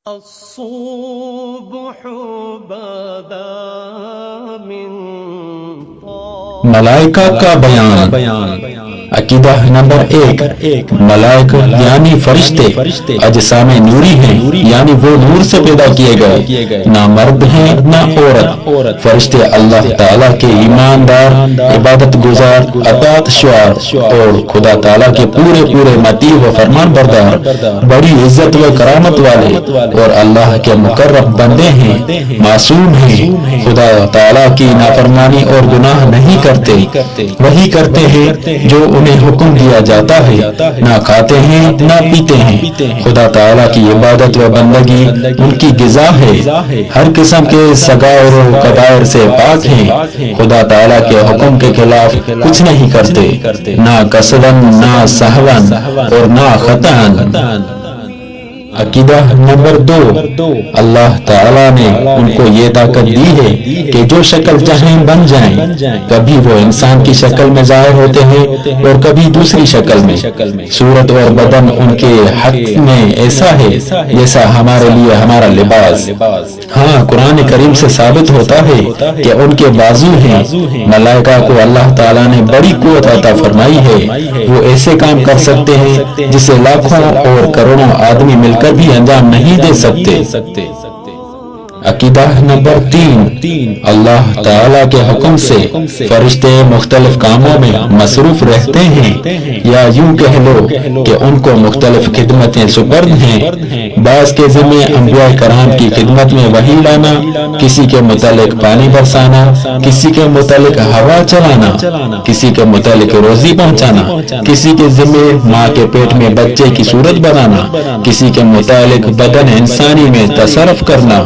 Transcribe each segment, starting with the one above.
الصبح بدا من ملائکہ کا بیان۔ عقیدہ نمبر 1، ملائکہ یعنی فرشتے اجسام نوری ہیں، یعنی وہ نور سے پیدا کیے گئے، نہ مرد ہیں نہ عورت۔ فرشتے اللہ تعالیٰ کے ایماندار، عبادت گزار، اطاعت شعار اور خدا تعالیٰ کے پورے مطیع و فرمان بردار، بڑی عزت و کرامت والے اور اللہ کے مقرب بندے ہیں، معصوم ہیں، خدا تعالیٰ کی نافرمانی اور گناہ نہیں کرتے، وہی کرتے ہیں جو انہیں حکم دیا جاتا ہے، نہ کھاتے ہیں نہ پیتے ہیں۔ خدا تعالیٰ کی عبادت و بندگی ان کی غذا ہے، ہر قسم کے صغائر و کبائر سے پاک ہیں، خدا تعالیٰ کے حکم کے خلاف کچھ نہیں کرتے، نہ قصداً نہ سہواً اور نہ خطاً۔ عقیدہ نمبر 2، اللہ تعالیٰ نے ان کو یہ طاقت دی ہے کہ جو شکل چاہیں بن جائیں، کبھی وہ انسان کی شکل میں ظاہر ہوتے ہیں اور کبھی دوسری شکل میں۔ صورت اور بدن ان کے حق میں ایسا ہے جیسا ہمارے لیے ہمارا لباس۔ ہاں، قرآن کریم سے ثابت ہوتا ہے کہ ان کے بازو ہیں۔ ملائکہ کو اللہ تعالیٰ نے بڑی قوت عطا فرمائی ہے، وہ ایسے کام کر سکتے ہیں جسے لاکھوں اور کروڑوں آدمی مل کر بھی انجام نہیں دے سکتے۔ عقیدہ نمبر 3، اللہ تعالیٰ کے حکم سے فرشتے مختلف کاموں میں مصروف رہتے ہیں، یا یوں کہہ لو کہ ان کو مختلف خدمتیں سپرد ہیں۔ بعض کے ذمہ انبیاء کرام کی خدمت میں وحی لانا، کسی کے متعلق پانی برسانا، کسی کے متعلق ہوا چلانا، کسی کے متعلق روزی پہنچانا، کسی کے ذمہ ماں کے پیٹ میں بچے کی صورت بنانا، کسی کے متعلق بدن انسانی میں تصرف کرنا،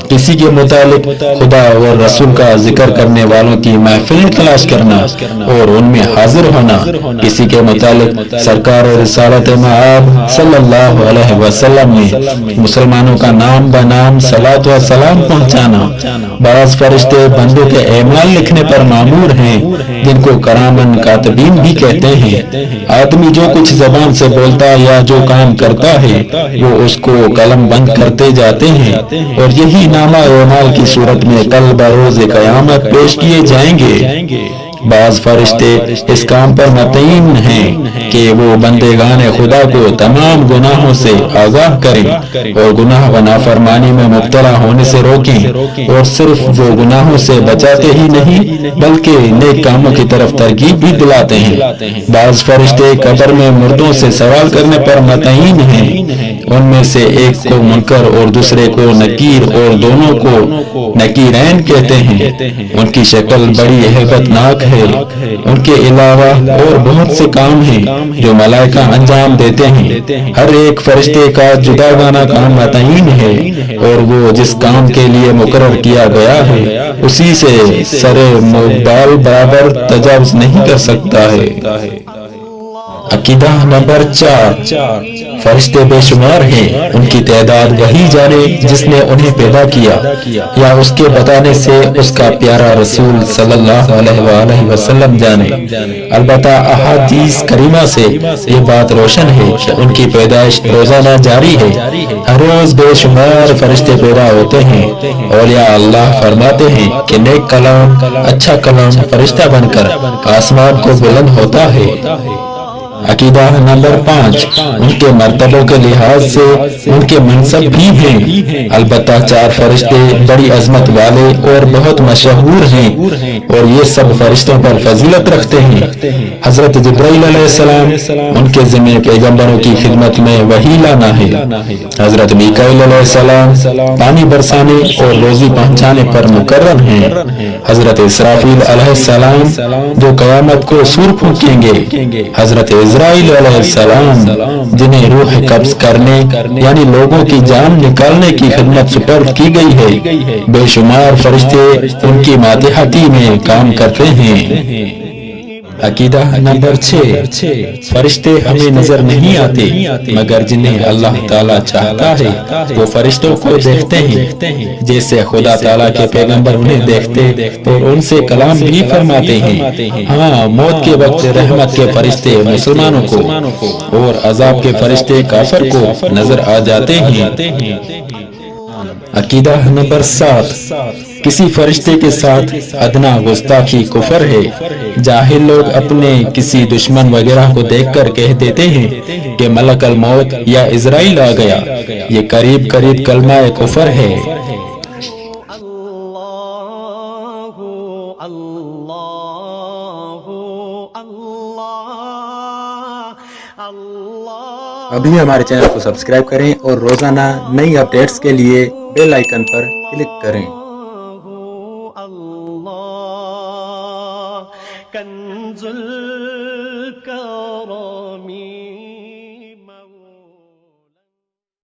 کسی کے متعلق خدا اور رسول کا ذکر کرنے والوں کی محفلیں تلاش کرنا اور ان میں حاضر ہونا، کسی کے متعلق سرکار رسالت مآب صلی اللہ علیہ وسلم میں مسلمانوں کا نام بنام صلاۃ و سلام پہنچانا۔ بعض فرشتے بندوں کے اعمال لکھنے پر مامور ہیں، جن کو کرامن کاتبین بھی کہتے ہیں۔ آدمی جو کچھ زبان سے بولتا یا جو کام کرتا ہے، وہ اس کو قلم بند کرتے جاتے ہیں، اور یہی نامہ اعمال کی صورت میں کل بروز قیامت پیش کیے جائیں گے۔ بعض فرشتے اس کام پر متعین ہیں کہ وہ بندگان خدا کو تمام گناہوں سے آگاہ کریں اور گناہ و نافرمانی میں مبتلا ہونے سے روکیں، اور صرف وہ گناہوں سے بچاتے ہی نہیں بلکہ نیک کاموں کی طرف ترغیب بھی دلاتے ہیں۔ بعض فرشتے قبر میں مردوں سے سوال کرنے پر متعین ہیں، ان میں سے ایک کو منکر اور دوسرے کو نکیر اور دونوں کو نکیرین کہتے ہیں۔ ان کی شکل بڑی ہیبت ناک ہے۔ ان کے علاوہ اور بہت سے کام ہیں جو ملائکہ انجام دیتے ہیں۔ ہر ایک فرشتے کا جدا گانا کام متعین ہے، اور وہ جس کام کے لیے مقرر کیا گیا ہے اسی سے سر بال برابر تجاوز نہیں کر سکتا ہے۔ عقیدہ نمبر 4، فرشتے بے شمار ہیں، ان کی تعداد وہی جانے جس نے انہیں پیدا کیا، یا اس کے بتانے سے اس کا پیارا رسول صلی اللہ علیہ وآلہ وسلم جانے۔ البتہ احادیث کریمہ سے یہ بات روشن ہے کہ ان کی پیدائش روزانہ جاری ہے، ہر روز بے شمار فرشتے پیدا ہوتے ہیں۔ اولیاء اللہ فرماتے ہیں کہ نیک کلام، اچھا کلام فرشتہ بن کر آسمان کو بلند ہوتا ہے۔ عقیدہ نمبر 5، ان کے مرتبوں کے لحاظ سے ان کے منصب بھی ہیں، البتہ 4 فرشتے بڑی عظمت والے اور بہت مشہور ہیں، اور یہ سب فرشتوں پر فضیلت رکھتے ہیں۔ حضرت جبرائیل علیہ السلام، ان کے ذمہ پیغمبروں کی خدمت میں وحی لانا ہے۔ حضرت میکائیل علیہ السلام پانی برسانے اور روزی پہنچانے پر مقرر ہیں۔ حضرت اسرافیل علیہ السلام جو قیامت کو سور پھونکیں گے۔ حضرت اسرائیل علیہ السلام جنہیں روح قبض کرنے یعنی لوگوں کی جان نکالنے کی خدمت سپرد کی گئی ہے۔ بے شمار فرشتے ان کی ماتحتی میں کام کرتے ہیں۔ عقیدہ نمبر 6، فرشتے ہمیں نظر نہیں آتے مگر جنہیں اللہ تعالیٰ چاہتا ہے وہ فرشتوں کو دیکھتے ہیں، جیسے خدا تعالیٰ کے پیغمبر انہیں دیکھتے اور ان سے کلام بھی فرماتے ہیں۔ ہاں، موت کے وقت رحمت کے فرشتے مسلمانوں کو اور عذاب کے فرشتے کافر کو نظر آ جاتے ہیں۔ عقیدہ نمبر 7، کسی فرشتے کے ساتھ ادنا گستاخی کفر ہے۔ جاہل لوگ اپنے کسی دشمن وغیرہ کو دیکھ کر کہہ دیتے ہیں کہ ملک الموت یا اسرائیل آ گیا، یہ قریب قریب کلمہ کفر ہے۔ ابھی ہمارے چینل کو سبسکرائب کریں اور روزانہ نئی اپڈیٹس کے لیے بیل آئیکن پر کلک کریں۔